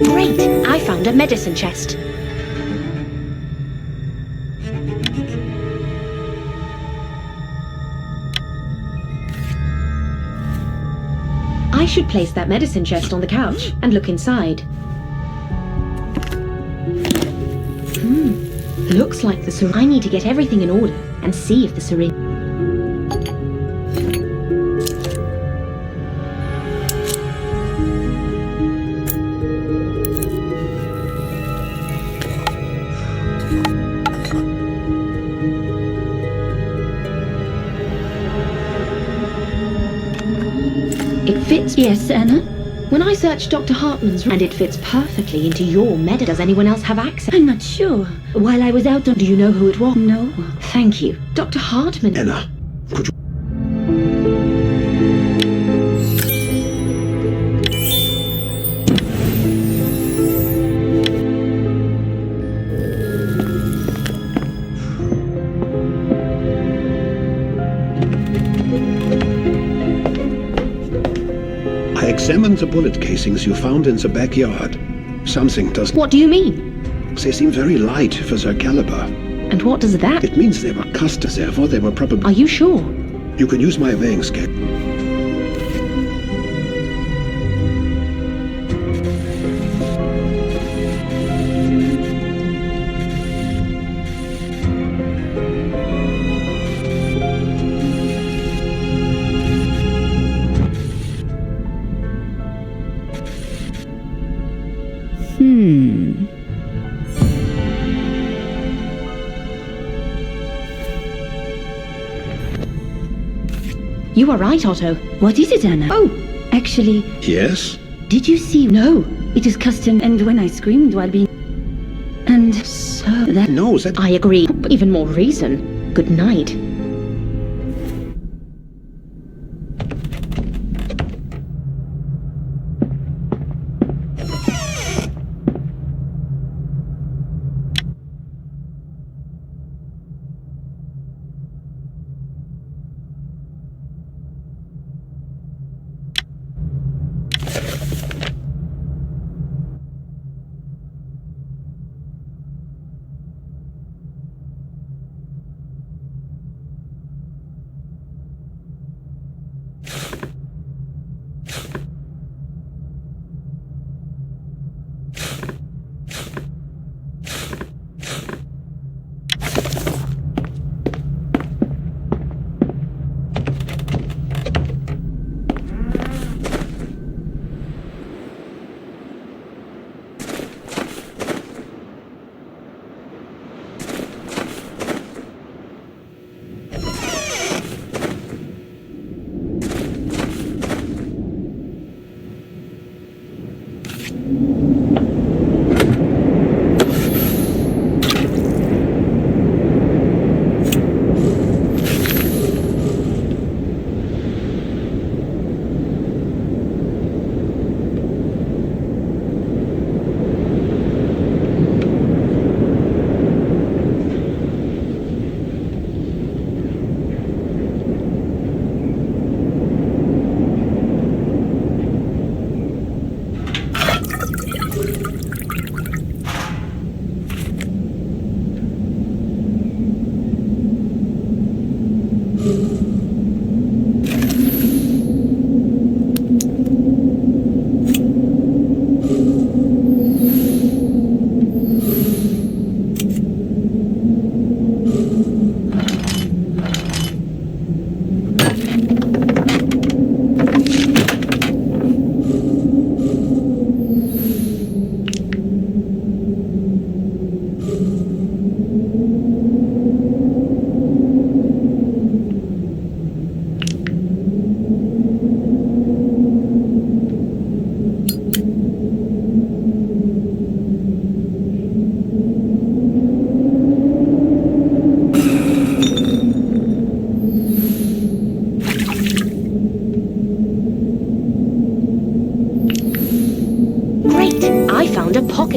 Great! I found a medicine chest. I should place that medicine chest on the couch and look inside. Looks like the syringe. I need to get everything in order and see if the syringe... It fits. Yes, Anna? When I searched Dr. Hartman's room, and it fits perfectly into your med. Does anyone else have access? I'm not sure. While I was out on... Do you know who it was? No. Thank you. Dr. Hartman... Anna, could you... I examined the bullet casings you found in the backyard. Something doesn't... What do you mean? They seem very light for their caliber. And what does that... It means they were cast, therefore they were probably... Are you sure? You can use my weighing scale. You are right, Otto. What is it, Anna? Oh, Actually, Yes? did you see? no. It is custom, and when I screamed while being... And so that... No, that... I agree. Even more reason. Good night.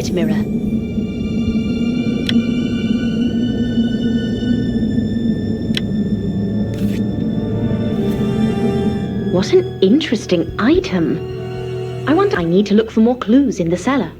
pocket mirror. What an interesting item. I wonder I need to look for more clues in the cellar.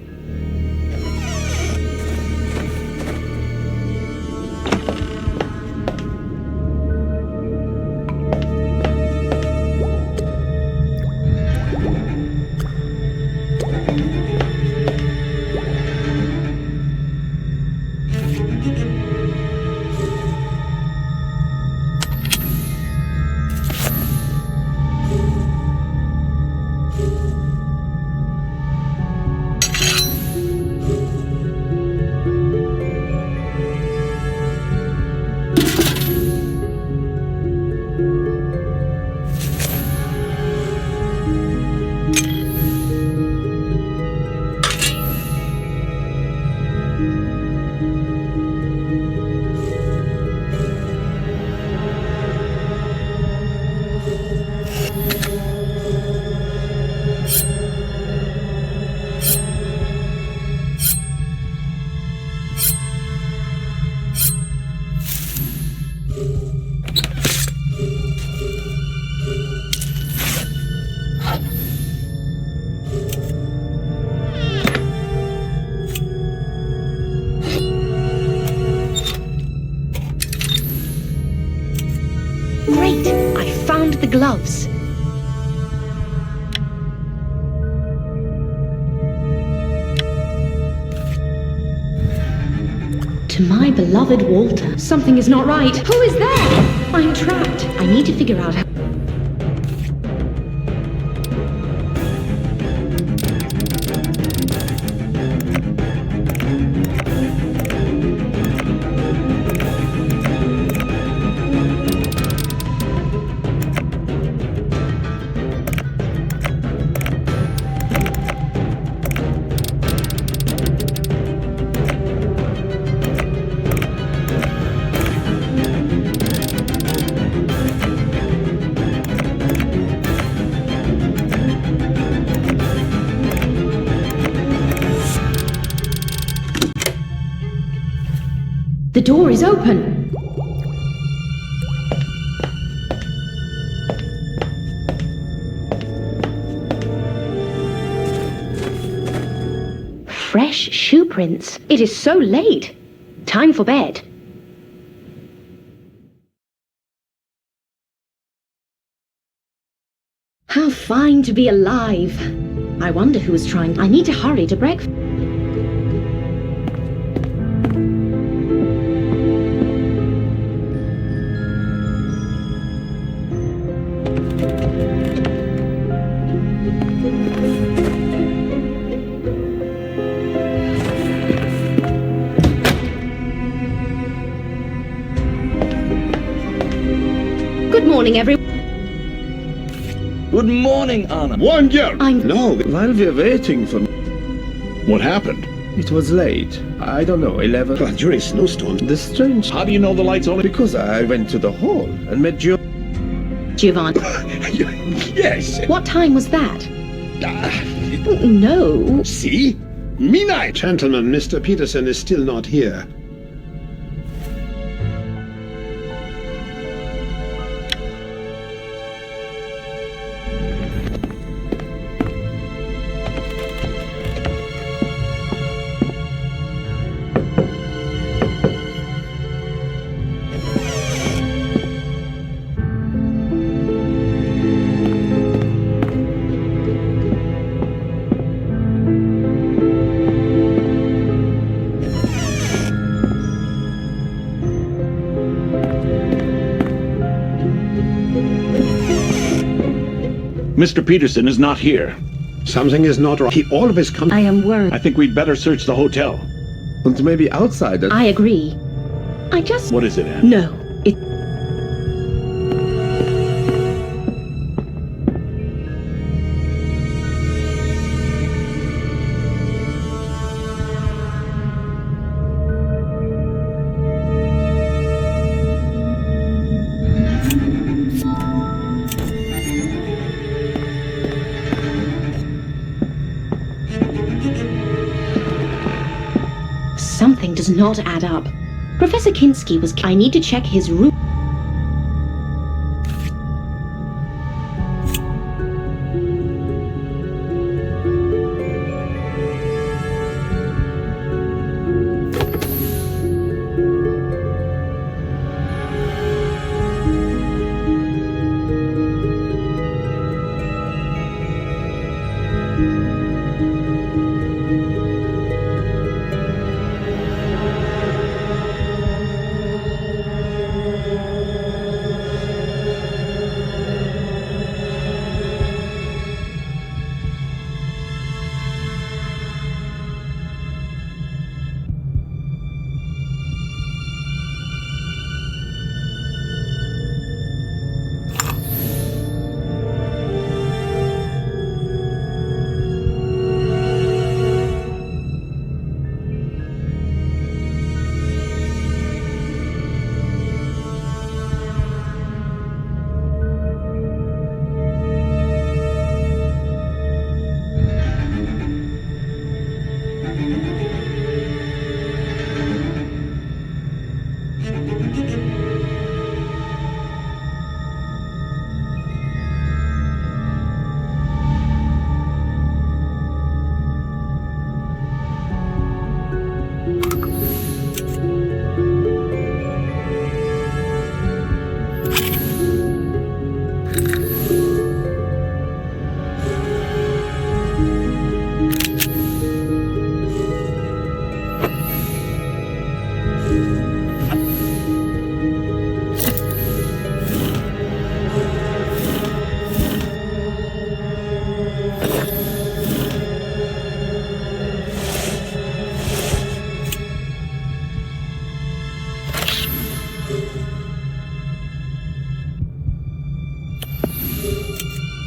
Great! I found the gloves. To my beloved Walter. Something is not right. Who is there? I'm trapped. I need to figure out how... The door is open. Fresh shoe prints. It is so late. Time for bed. How fine to be alive. I wonder who is trying. I need to hurry to breakfast. Good morning, everyone. Good morning, Anna. Wonder! I'm... No, While we're waiting for... what happened? It was late. I don't know, 11... Well, during snowstorms. The strange... How do you know the light's only... Because I went to the hall and met Giovanni. Yes. What time was that? Ah, No. see? Midnight. Gentlemen, Mr. Peterson is still not here. Mr. Peterson is not here. Something is not right. He always comes. I am worried. I think we'd better search the hotel. and maybe outside. I agree. I just... What is it, Anne? No. It... does not add up. Professor Kinski was... I need to check his room.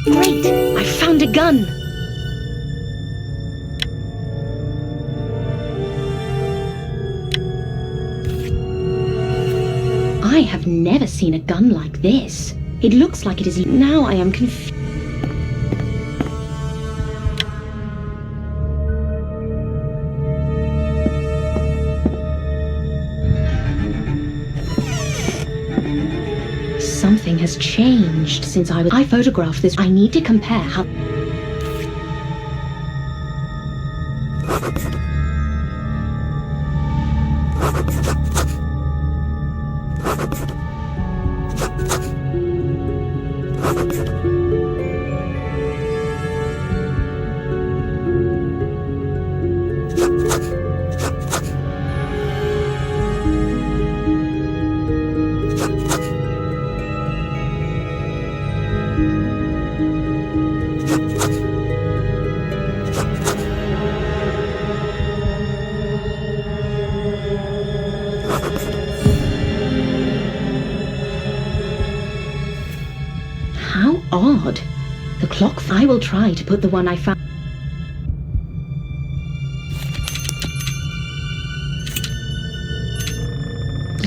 Great! I found a gun! I have never seen a gun like this. It looks like it is... Now I am confused. Something has changed since I photographed this. I need to compare how... How odd. The clock... I will try to put the one I found...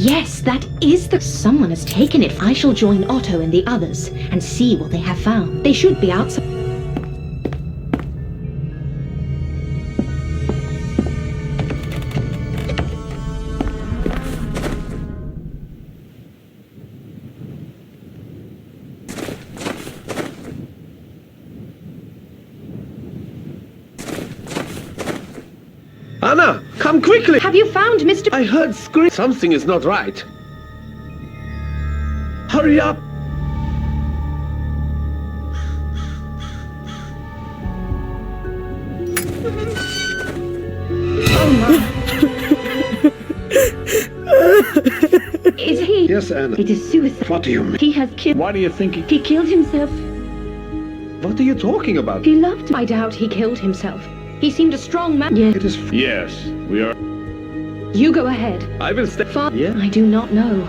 Yes, that is the... Someone has taken it. I shall join Otto and the others and see what they have found. They should be outside. Anna, come quickly! Have you found Mr... I heard scream. Something is not right. Hurry up! Is he... Yes, Anna. It is suicide. What do you mean? He has killed... Why do you think he... He killed himself. What are you talking about? He loved... I doubt he killed himself. He seemed a strong man. Yes. It is... Yes, we are... You go ahead. I will stay. Yeah? I do not know.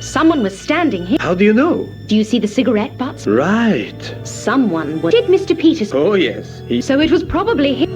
Someone was standing here. How do you know? Do you see the cigarette butts? Right. Someone was... Did Mr. Peters... Oh yes, he... So it was probably him.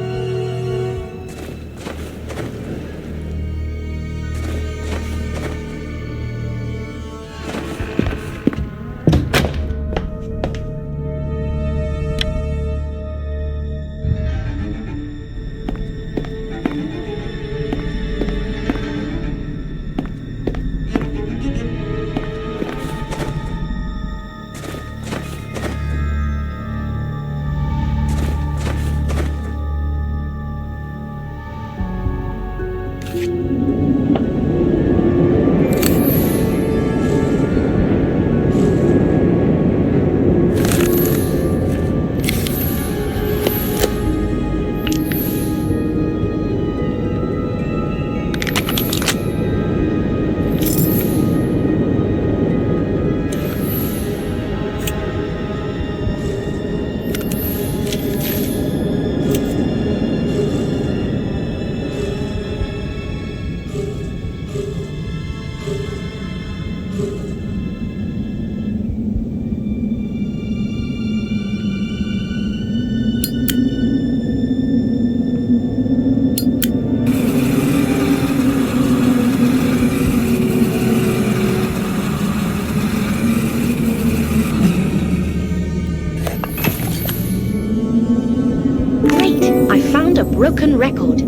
record.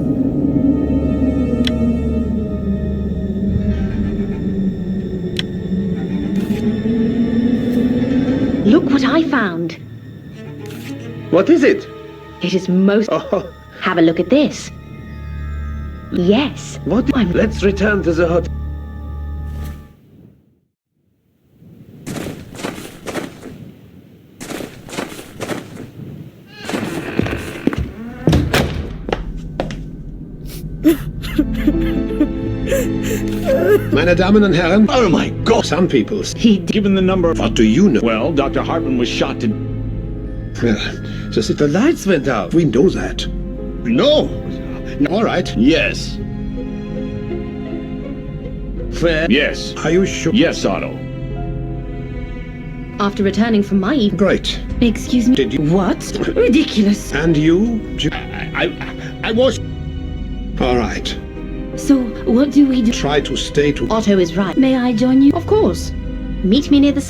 Look what I found. What is it? It is most... Oh, Have a look at this. Yes. what? Let's return to the hotel. Meine Damen und Herren, Oh my God! some people... He did. Given the number... What do you know? Well, Dr. Hartman was shot to... Well, The lights went out. we know that. No! All right. Yes. Fair. Yes. Are you sure? Yes, Otto. After returning from my... Great. Excuse me. Did you... What? Ridiculous. And you? I was... All right. So, what do we do? Try to stay to... Otto is right. May I join you? Of course. Meet me near the...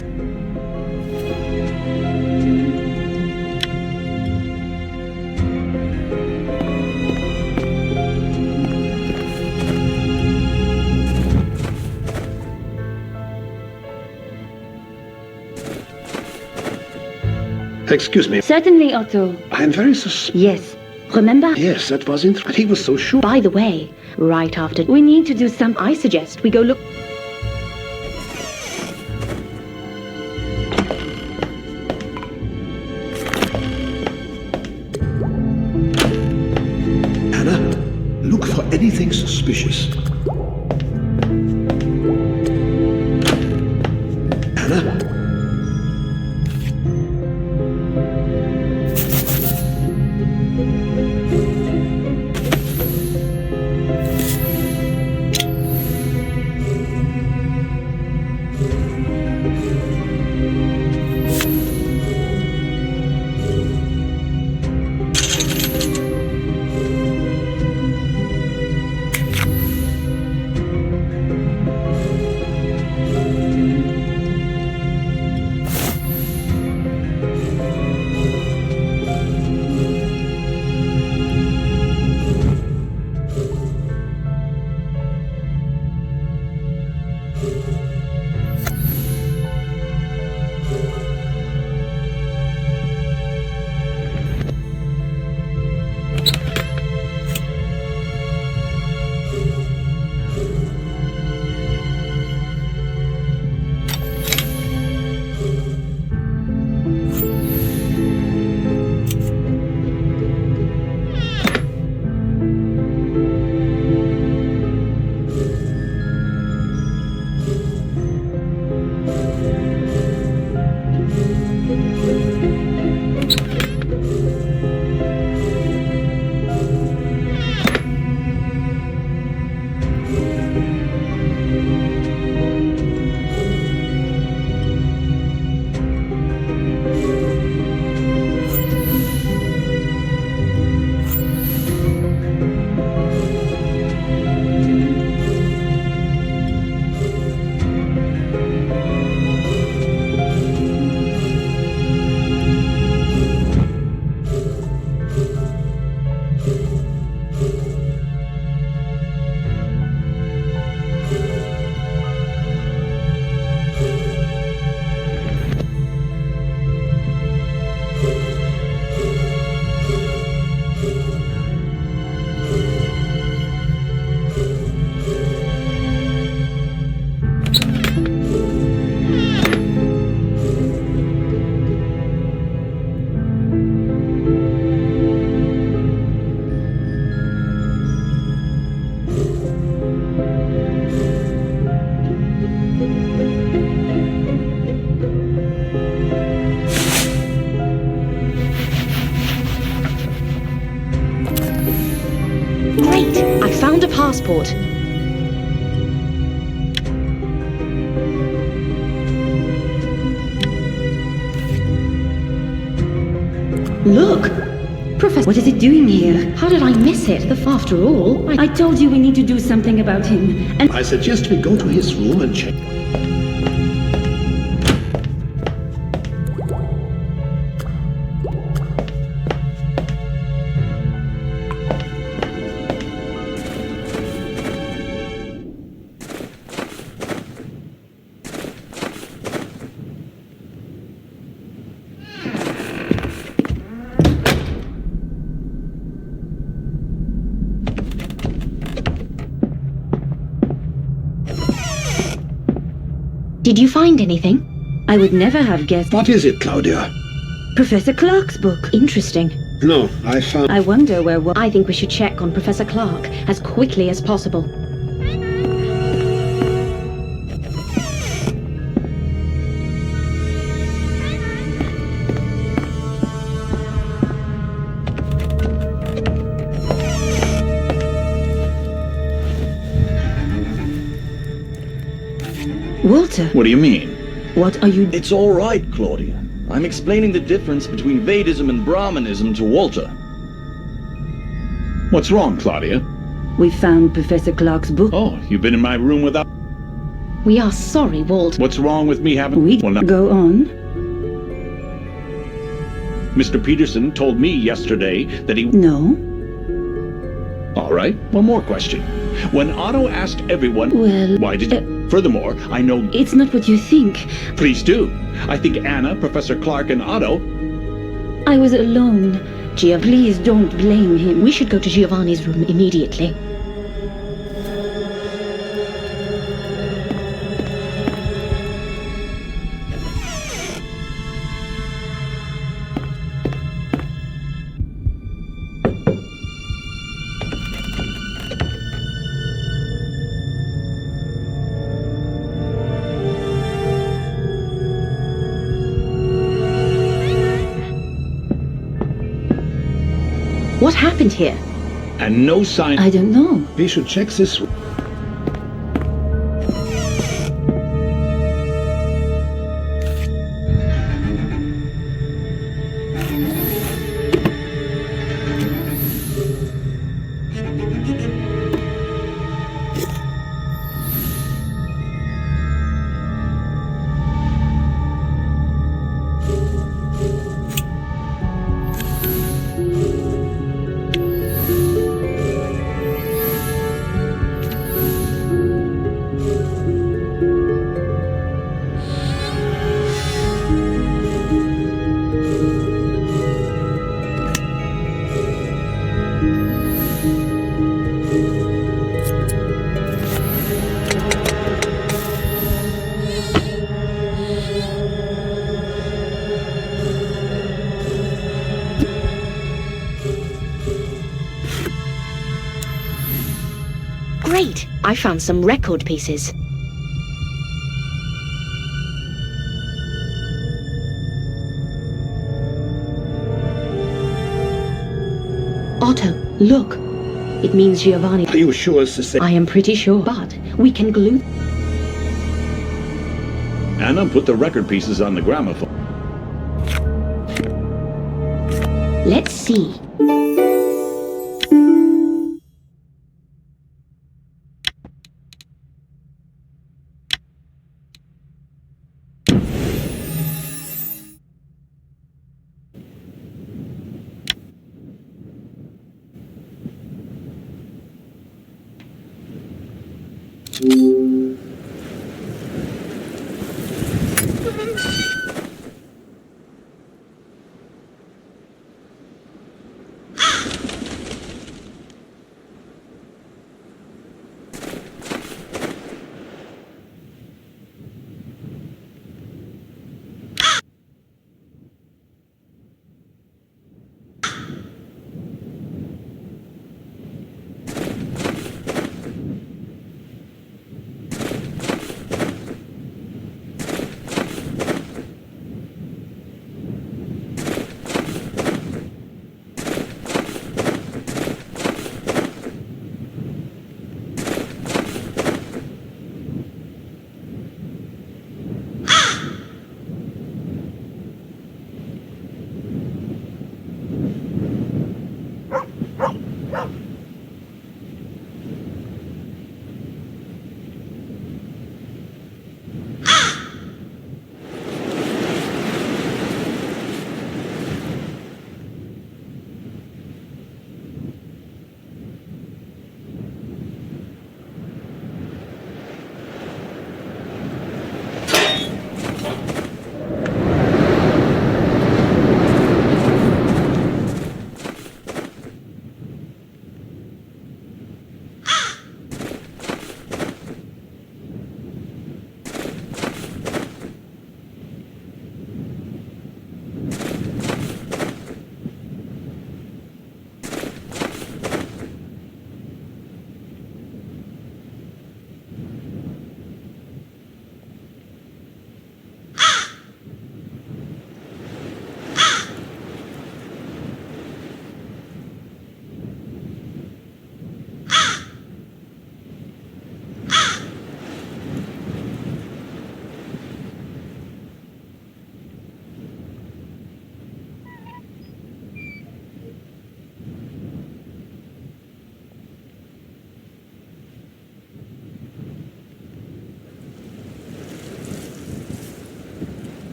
Excuse me. Certainly, Otto. I am very suspicious. Yes. Remember? Yes, that was interesting. He was so sure. By the way, right after... We need to do some... I suggest we go look... Hannah, look for anything suspicious. Hannah? Great! I found a passport. Look! Professor... What is it doing here? How did I miss it? After all, I told you we need to do something about him. And I suggest we go to his room and check. Did you find anything? I would never have guessed. What is it, Claudia? Professor Clark's book. Interesting. No, I found... I wonder where I think we should check on Professor Clark as quickly as possible. Walter, What do you mean? what are you... It's all right, Claudia. I'm explaining the difference between Vedism and Brahmanism to Walter. What's wrong, Claudia? We found Professor Clark's book. Oh, you've been in my room without... We are sorry, Walt. What's wrong with me having... We Well, now, go on. Mr. Peterson told me yesterday that he... No. All right, one more question. When Otto asked everyone... Well, Why did you... Furthermore, I know... it's not what you think. Please do. I think Anna, Professor Clark, and Otto... I was alone. Gia, please don't blame him. We should go to Giovanni's room immediately. What happened here? And no sign... I don't know. We should check this... Great! I found some record pieces. Otto, look. It means Giovanni. Are you sure it's the same? I am pretty sure, but we can glue... Anna put the record pieces on the gramophone. Let's see.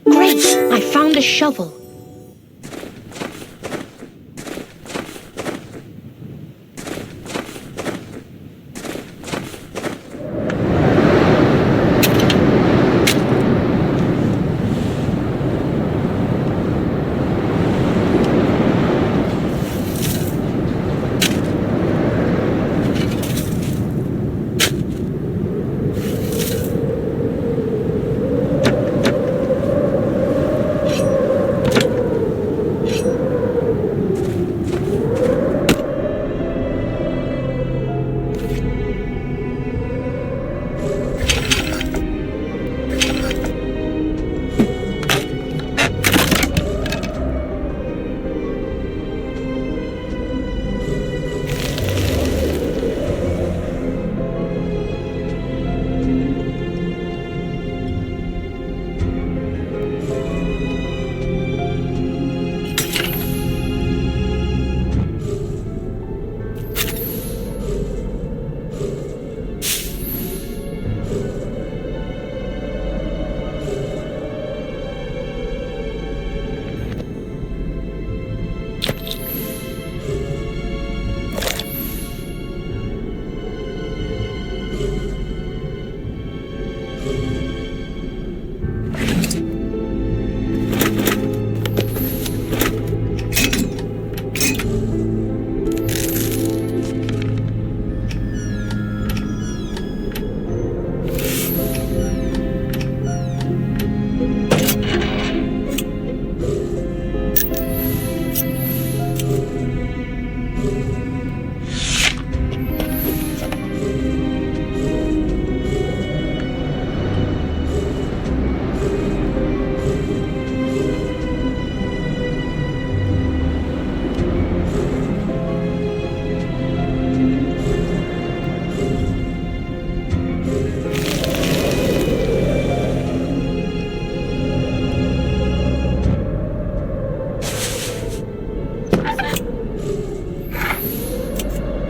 Great! I found a shovel.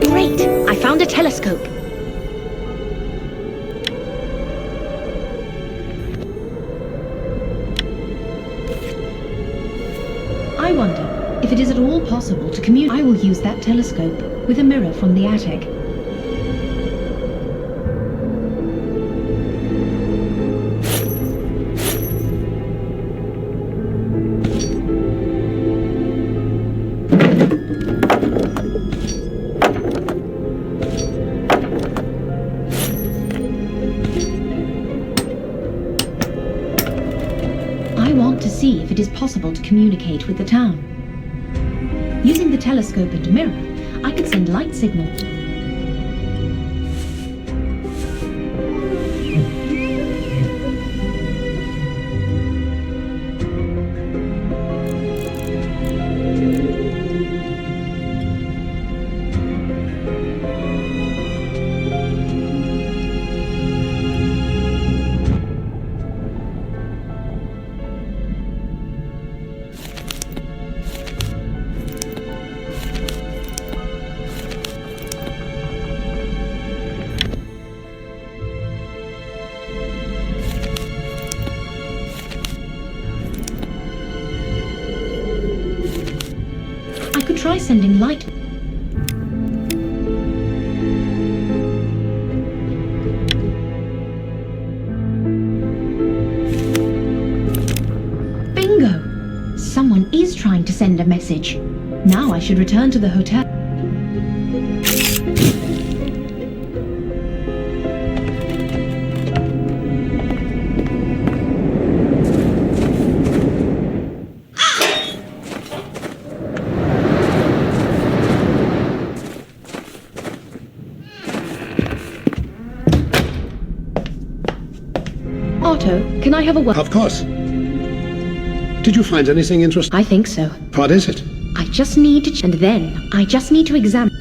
Great! I found a telescope. I wonder if it is at all possible to communicate. I will use that telescope with a mirror from the attic. I want to see if it is possible to communicate with the town. Using the telescope and mirror, I could send light signals. I could try sending light. Bingo! Someone is trying to send a message. Now I should return to the hotel. Otto, can I have a word? Of course. Did you find anything interesting? I think so. What is it? I just need to... And then, I just need to examine...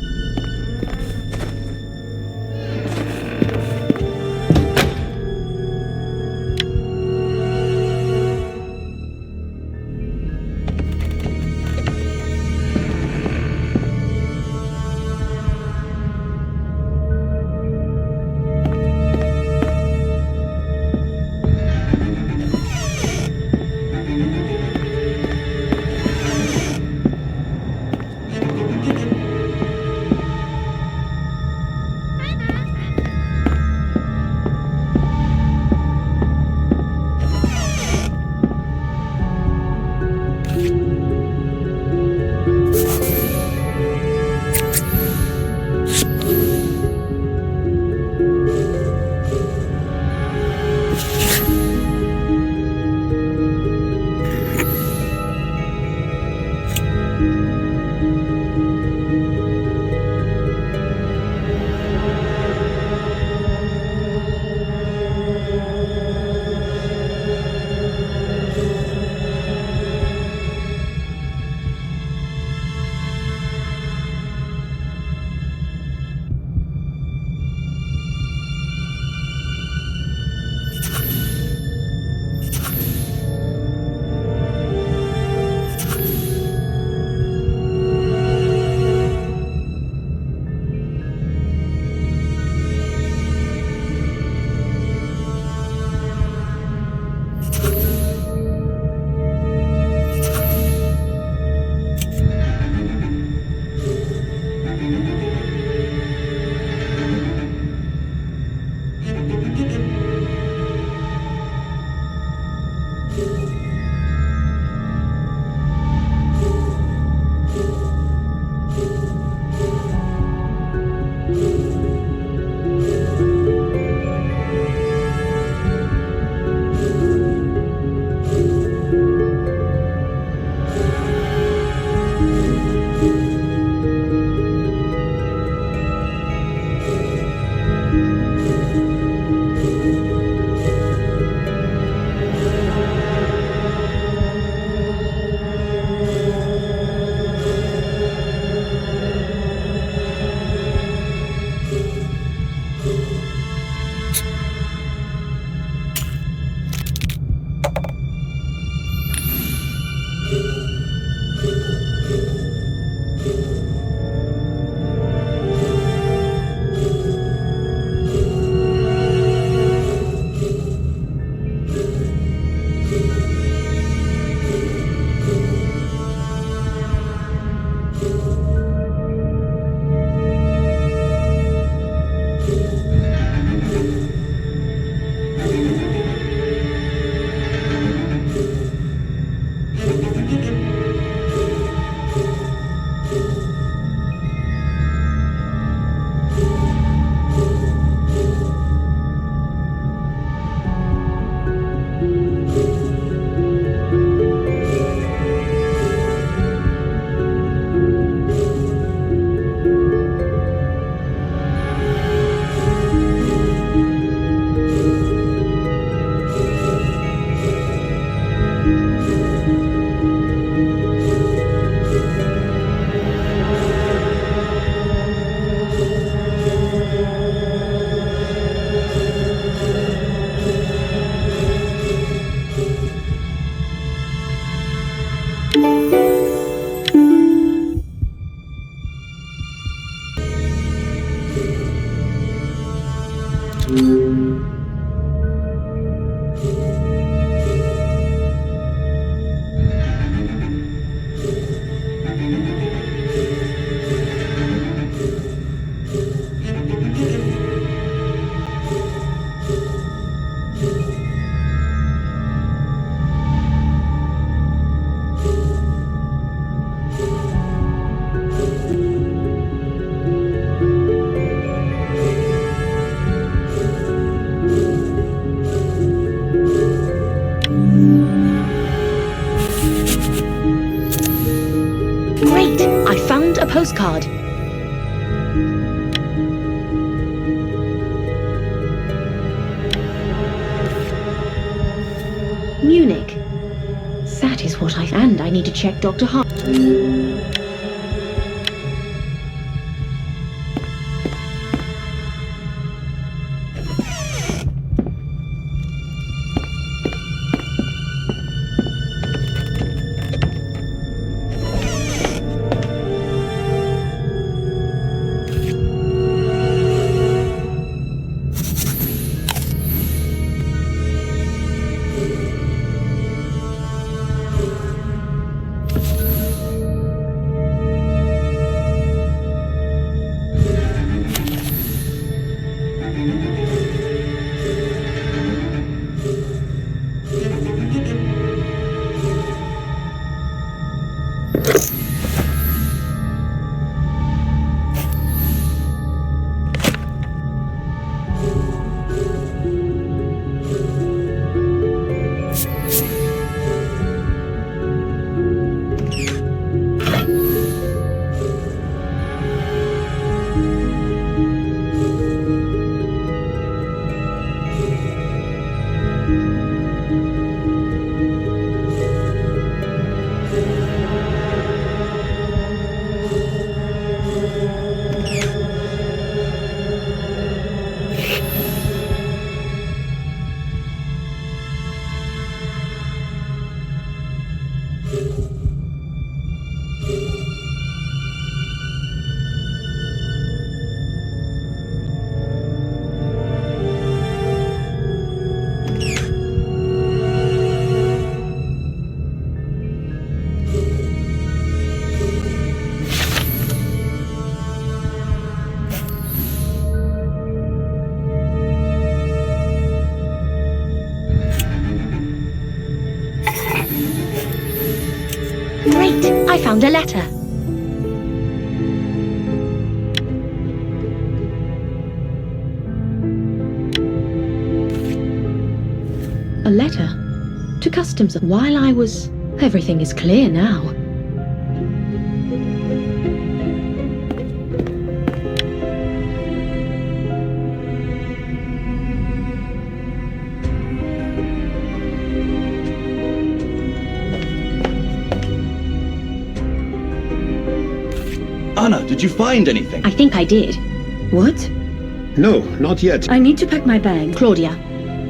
Great! I found a postcard. Munich. That is what I... And I need to check Dr. Hart. Great! I found a letter. A letter? To customs. While I was... Everything is clear now. Anna, did you find anything? I think I did. What? No, not yet. I need to pack my bag. Claudia,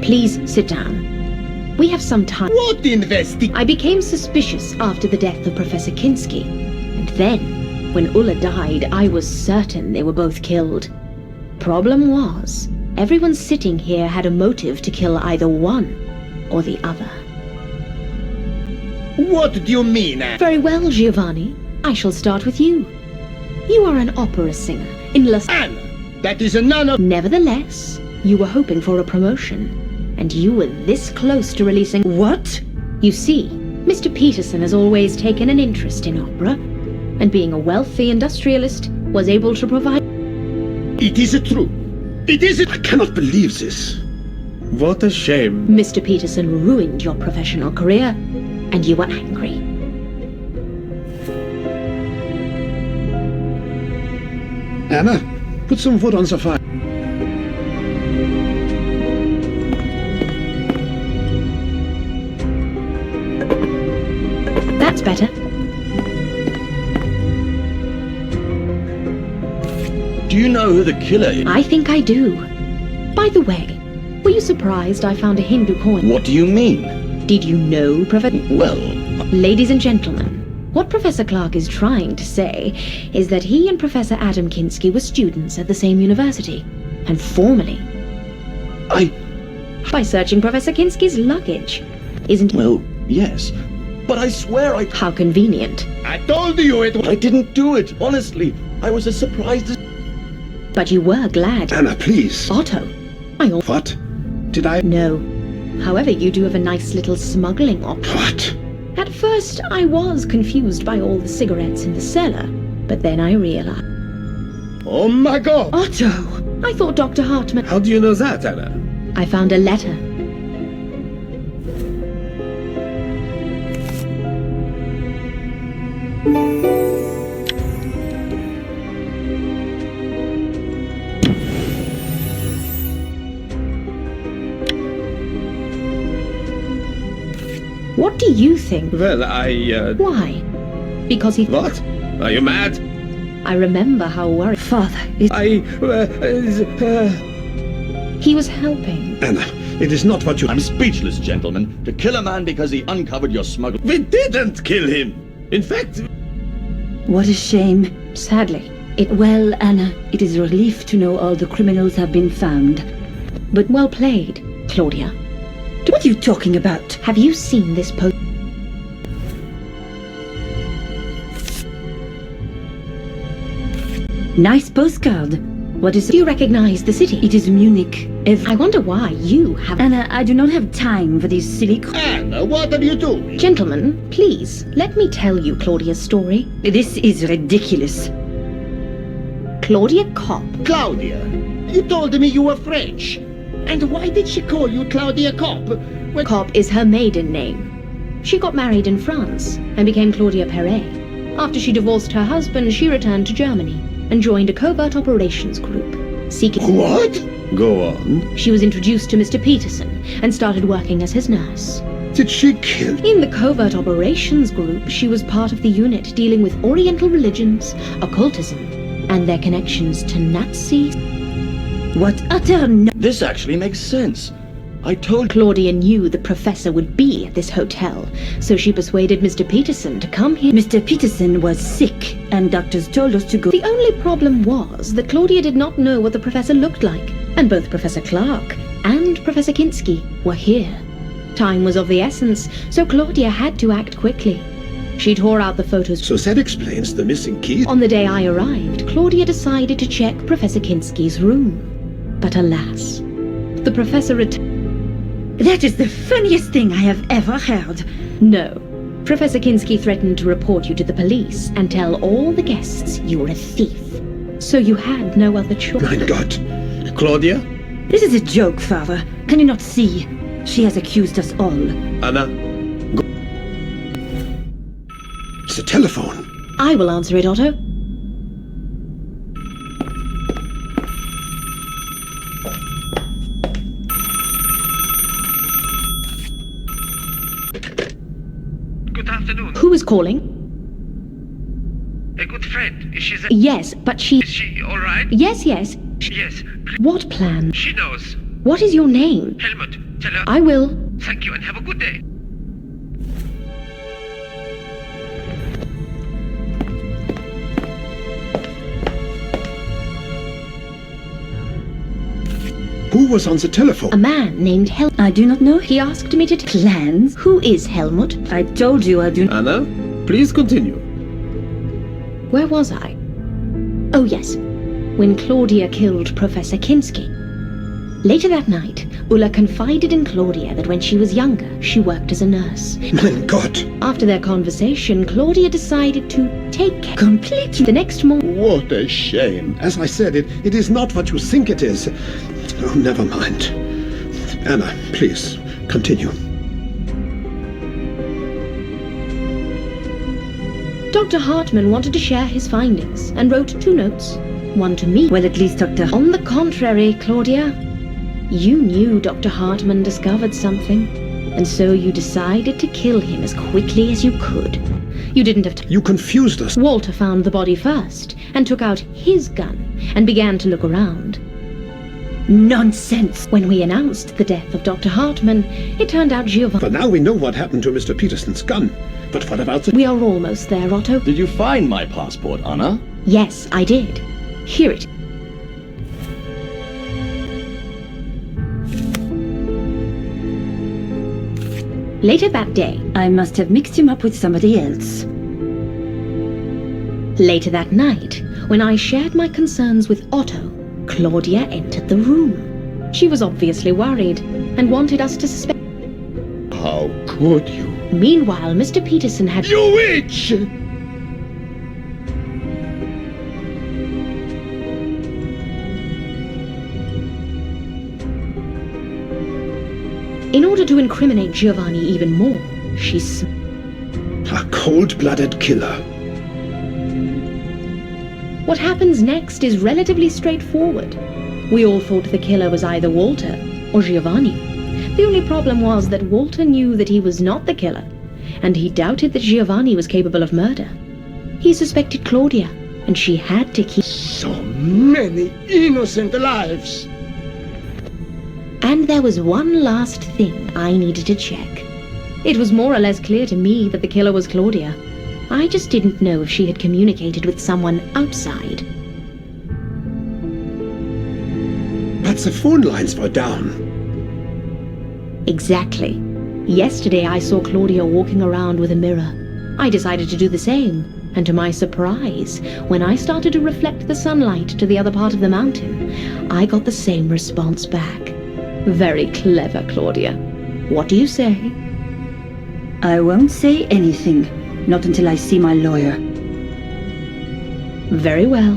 please sit down. We have some time. What I became suspicious after the death of Professor Kinski. And then, when Ulla died, I was certain they were both killed. Problem was, everyone sitting here had a motive to kill either one or the other. What do you mean? Very well, Giovanni. I shall start with you. You are an opera singer in Las... Anna, that is none of... Nevertheless, you were hoping for a promotion, and you were this close to releasing... What? You see, Mr. Peterson has always taken an interest in opera, and being a wealthy industrialist, was able to provide... It is true. It is... I cannot believe this. What a shame. Mr. Peterson ruined your professional career, and you were angry. Anna, put some wood on the fire. That's better. Do you know who the killer is? I think I do. By the way, were you surprised I found a Hindu coin? What do you mean? Did you know, Professor... Well, Ladies and gentlemen, what Professor Clark is trying to say is that he and Professor Adam Kinski were students at the same university, and formerly By searching Professor Kinski's luggage. Isn't it? Well, yes. But I swear How convenient. I told you it was... I didn't do it, honestly. I was as surprised as... But you were glad. Anna, please. Otto. What? Did I... No. However, you do have a nice little smuggling option. What? At first, I was confused by all the cigarettes in the cellar. But then I realized... Oh my god! Otto! I thought Dr. Hartman... How do you know that, Anna? I found a letter. What do you think? Well, Why? Because he... What? Are you mad? I remember how worried... Father, he was helping. Anna, it is not what you... I'm speechless, gentlemen. To kill a man because he uncovered your smuggling... We didn't kill him! In fact... What a shame. Sadly, Well, Anna, it is a relief to know all the criminals have been found. but well played, Claudia. What are you talking about? Have you seen this post? Nice postcard. What is Do you recognize the city? It is Munich. I wonder why you have... Anna, I do not have time for these silly... Anna, what are you doing? Gentlemen, please, let me tell you Claudia's story. This is ridiculous. Claudia Kopp. Claudia, you told me you were French. And why did she call you Claudia Kopp? When... Kopp is her maiden name. She got married in France and became Claudia Perret. After she divorced her husband, she returned to Germany and joined a covert operations group, seeking... What? Go on. She was introduced to Mr. Peterson and started working as his nurse. Did she kill... In the covert operations group, she was part of the unit dealing with Oriental religions, occultism, and their connections to Nazis. What utter no... This actually makes sense. I told... Claudia knew the professor would be at this hotel, so she persuaded Mr. Peterson to come here. Mr. Peterson was sick, and doctors told us to go... The only problem was that Claudia did not know what the professor looked like, and both Professor Clark and Professor Kinski were here. Time was of the essence, so Claudia had to act quickly. She tore out the photos. So that explains the missing key. On the day I arrived, Claudia decided to check Professor Kinski's room. But alas, the professor returned. That is the funniest thing I have ever heard. No. Professor Kinski threatened to report you to the police and tell all the guests you were a thief. So you had no other choice. My God. Claudia? This is a joke, Father. Can you not see? She has accused us all. Anna? It's a telephone. I will answer it, Otto. Good afternoon. Who is calling? A good friend. Is she Yes, but she... Is she alright? Yes. Yes. What plan? She knows. What is your name? Helmut, tell her. I will. Thank you and have a good day. Who was on the telephone? A man named Helmut. I do not know. He asked me to... Plans? Who is Helmut? I told you I do not... Anna, please continue. Where was I? Oh, yes. When Claudia killed Professor Kinski. Later that night, Ulla confided in Claudia that when she was younger, she worked as a nurse. My God. After their conversation, Claudia decided to take care. Completely. The next morning... What a shame. As I said, it is not what you think it is. Oh, never mind. Anna, please, continue. Dr. Hartman wanted to share his findings and wrote 2 notes. One to me. Well, at least, Doctor... On the contrary, Claudia, you knew Dr. Hartman discovered something, and so you decided to kill him as quickly as you could. You didn't have time. You confused us. Walter found the body first and took out his gun and began to look around. Nonsense! When we announced the death of Dr. Hartman, it turned out Giovanni... But now we know what happened to Mr. Peterson's gun. But what about the... We are almost there, Otto. Did you find my passport, Anna? Yes, I did. Here it Later that day, I must have mixed him up with somebody else. later that night, when I shared my concerns with Otto, Claudia entered the room. She was obviously worried and wanted us to suspect. How could you? Meanwhile, Mr. Peterson had... You witch! In order to incriminate Giovanni even more, she... A cold-blooded killer. What happens next is relatively straightforward. We all thought the killer was either Walter or Giovanni. The only problem was that Walter knew that he was not the killer, and he doubted that Giovanni was capable of murder. He suspected Claudia, and she had to keep... So many innocent lives! And there was one last thing I needed to check. It was more or less clear to me that the killer was Claudia. I just didn't know if she had communicated with someone outside. But the phone lines were down. Exactly. Yesterday I saw Claudia walking around with a mirror. I decided to do the same, and to my surprise, when I started to reflect the sunlight to the other part of the mountain, I got the same response back. Very clever, Claudia. What do you say? I won't say anything. Not until I see my lawyer. Very well.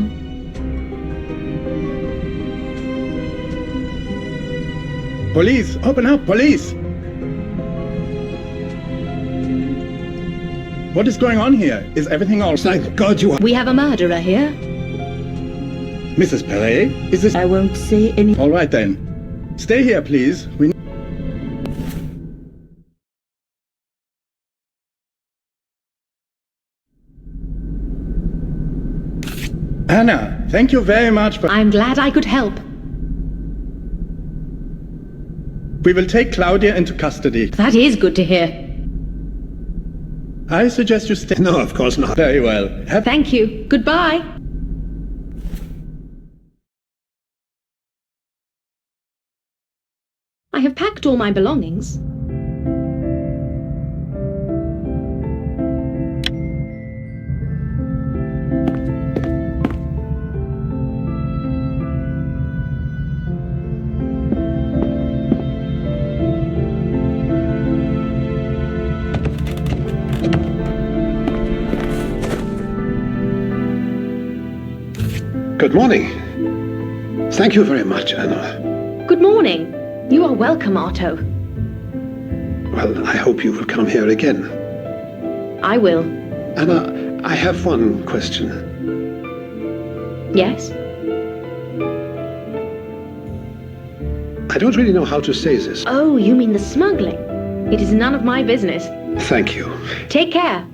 Police! Open up! Police! What is going on here? Is everything all right? Thank God you are... We have a murderer here. Mrs. Perret? Is this... I won't say any... All right then. Stay here, please. We... Anna, thank you very much for... I'm glad I could help. We will take Claudia into custody. That is good to hear. I suggest you stay... No, of course not. Very well. Thank you. Goodbye. I have packed all my belongings. Good morning. Thank you very much, Anna. Good morning. You are welcome, Otto. Well, I hope you will come here again. I will. Anna, I have one question. Yes? I don't really know how to say this. Oh, you mean the smuggling? It is none of my business. Thank you. Take care.